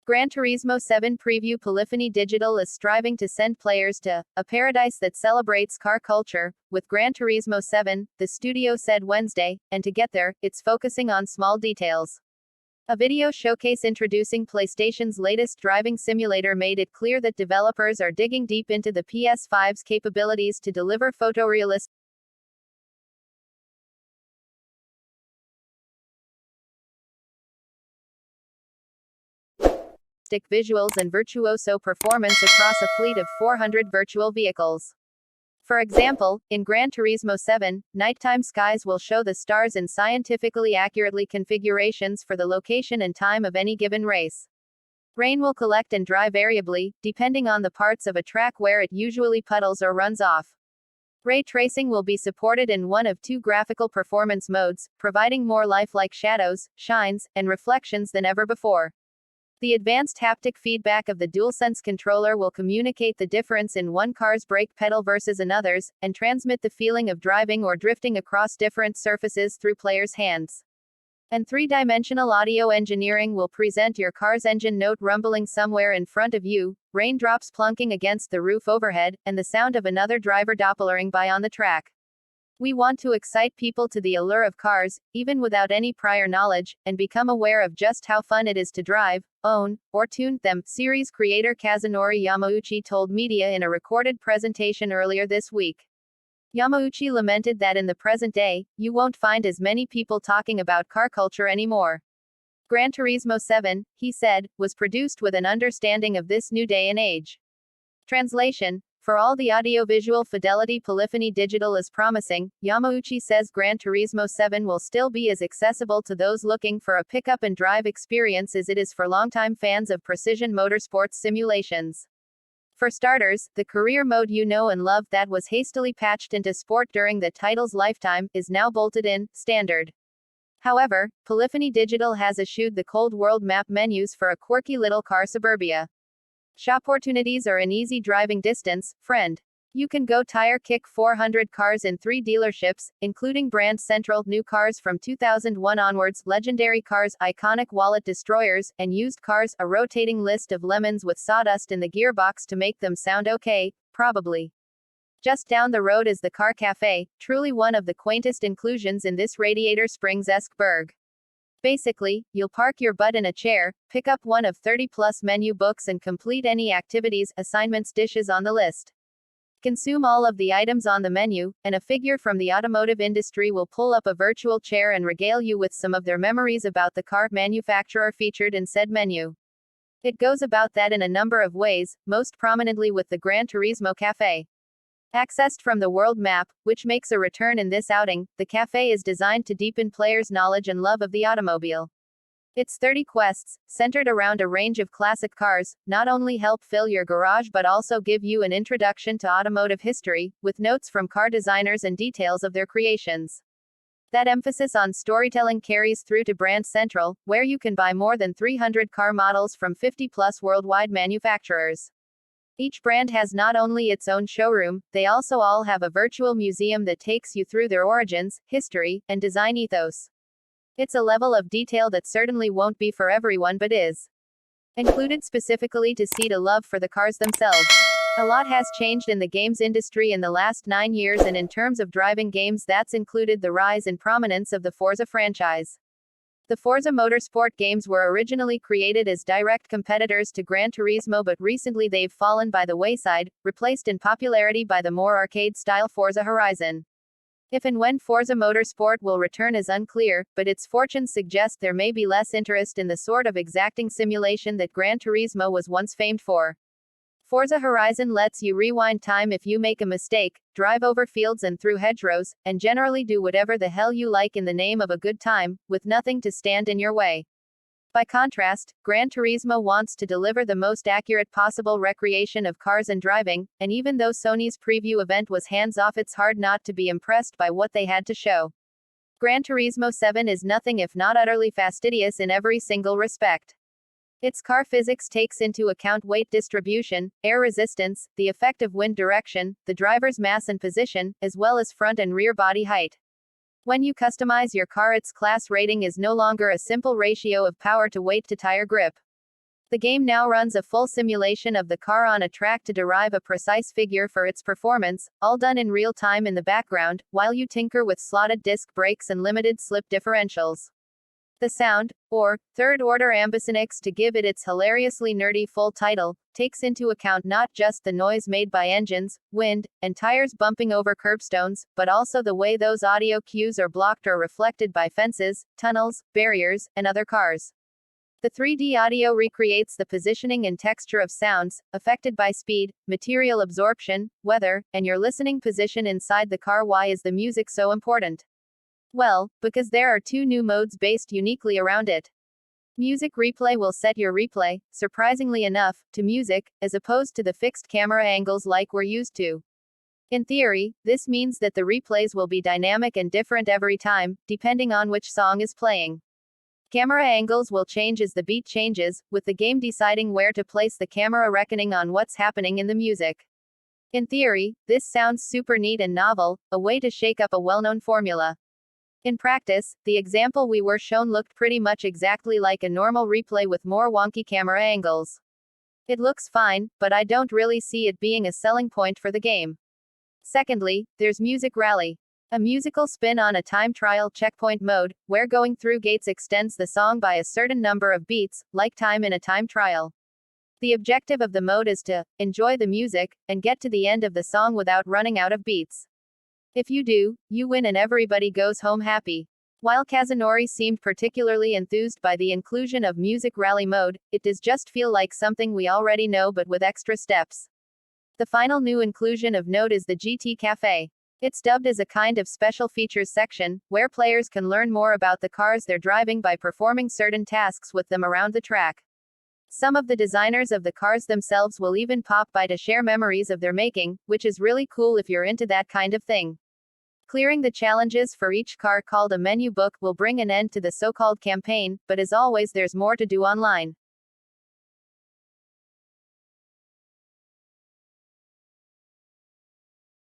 Gran Turismo 7 Preview Polyphony Digital is striving to send players to a paradise that celebrates car culture with Gran Turismo 7, the studio said Wednesday, and to get there, it's focusing on small details. A video showcase introducing PlayStation's latest driving simulator made it clear that developers are digging deep into the PS5's capabilities to deliver photorealistic visuals and virtuoso performance across a fleet of 400 virtual vehicles. For example, in Gran Turismo 7, nighttime skies will show the stars in scientifically accurately configurations for the location and time of any given race. Rain will collect and dry variably, depending on the parts of a track where it usually puddles or runs off. Ray tracing will be supported in one of two graphical performance modes, providing more lifelike shadows, shines, and reflections than ever before. The advanced haptic feedback of the DualSense controller will communicate the difference in one car's brake pedal versus another's, and transmit the feeling of driving or drifting across different surfaces through players' hands. And three-dimensional audio engineering will present your car's engine note rumbling somewhere in front of you, raindrops plunking against the roof overhead, and the sound of another driver doppelering by on the track. We want to excite people to the allure of cars, even without any prior knowledge, and become aware of just how fun it is to drive, own, or tune them, series creator Kazunori Yamauchi told media in a recorded presentation earlier this week. Yamauchi lamented that in the present day, you won't find as many people talking about car culture anymore. Gran Turismo 7, he said, was produced with an understanding of this new day and age. Translation: for all the audiovisual fidelity Polyphony Digital is promising, Yamauchi says Gran Turismo 7 will still be as accessible to those looking for a pick-up-and-drive experience as it is for longtime fans of precision motorsports simulations. For starters, the career mode you know and love that was hastily patched into sport during the title's lifetime, is now bolted in, standard. However, Polyphony Digital has eschewed the cold world map menus for a quirky little car suburbia. Shopportunities are in easy driving distance, friend. You can go tire kick 400 cars in 3 dealerships, including brand central, new cars from 2001 onwards, legendary cars, iconic wallet destroyers, and used cars, a rotating list of lemons with sawdust in the gearbox to make them sound okay, probably. Just down the road is the Car Cafe, truly one of the quaintest inclusions in this Radiator Springs-esque burg. Basically, you'll park your butt in a chair, pick up one of 30-plus menu books and complete any activities, assignments, dishes on the list. Consume all of the items on the menu, and a figure from the automotive industry will pull up a virtual chair and regale you with some of their memories about the car manufacturer featured in said menu. It goes about that in a number of ways, most prominently with the Gran Turismo Cafe. Accessed from the world map, which makes a return in this outing, the cafe is designed to deepen players' knowledge and love of the automobile. Its 30 quests, centered around a range of classic cars, not only help fill your garage but also give you an introduction to automotive history, with notes from car designers and details of their creations. That emphasis on storytelling carries through to Brand Central, where you can buy more than 300 car models from 50-plus worldwide manufacturers. Each brand has not only its own showroom, they also all have a virtual museum that takes you through their origins, history, and design ethos. It's a level of detail that certainly won't be for everyone but is included specifically to seed a love for the cars themselves. A lot has changed in the games industry in the last 9 years, and in terms of driving games that's included the rise in prominence of the Forza franchise. The Forza Motorsport games were originally created as direct competitors to Gran Turismo, but recently they've fallen by the wayside, replaced in popularity by the more arcade-style Forza Horizon. If and when Forza Motorsport will return is unclear, but its fortunes suggest there may be less interest in the sort of exacting simulation that Gran Turismo was once famed for. Forza Horizon lets you rewind time if you make a mistake, drive over fields and through hedgerows, and generally do whatever the hell you like in the name of a good time, with nothing to stand in your way. By contrast, Gran Turismo wants to deliver the most accurate possible recreation of cars and driving, and even though Sony's preview event was hands-off, it's hard not to be impressed by what they had to show. Gran Turismo 7 is nothing if not utterly fastidious in every single respect. Its car physics takes into account weight distribution, air resistance, the effect of wind direction, the driver's mass and position, as well as front and rear body height. When you customize your car, its class rating is no longer a simple ratio of power to weight to tire grip. The game now runs a full simulation of the car on a track to derive a precise figure for its performance, all done in real time in the background, while you tinker with slotted disc brakes and limited slip differentials. The sound, or third-order ambisonics to give it its hilariously nerdy full title, takes into account not just the noise made by engines, wind, and tires bumping over curbstones, but also the way those audio cues are blocked or reflected by fences, tunnels, barriers, and other cars. The 3D audio recreates the positioning and texture of sounds, affected by speed, material absorption, weather, and your listening position inside the car. Why is the music so important? Well, because there are two new modes based uniquely around it. Music replay will set your replay, surprisingly enough, to music, as opposed to the fixed camera angles like we're used to. In theory, this means that the replays will be dynamic and different every time, depending on which song is playing. Camera angles will change as the beat changes, with the game deciding where to place the camera reckoning on what's happening in the music. In theory, this sounds super neat and novel, a way to shake up a well-known formula. In practice, the example we were shown looked pretty much exactly like a normal replay with more wonky camera angles. It looks fine, but I don't really see it being a selling point for the game. Secondly, there's Music Rally. A musical spin on a time trial checkpoint mode, where going through gates extends the song by a certain number of beats, like time in a time trial. The objective of the mode is to enjoy the music, and get to the end of the song without running out of beats. If you do, you win and everybody goes home happy. While Kazunori seemed particularly enthused by the inclusion of Music Rally mode, it does just feel like something we already know but with extra steps. The final new inclusion of note is the GT Cafe. It's dubbed as a kind of special features section, where players can learn more about the cars they're driving by performing certain tasks with them around the track. Some of the designers of the cars themselves will even pop by to share memories of their making, which is really cool if you're into that kind of thing. Clearing the challenges for each car, called a menu book, will bring an end to the so-called campaign, but as always there's more to do online.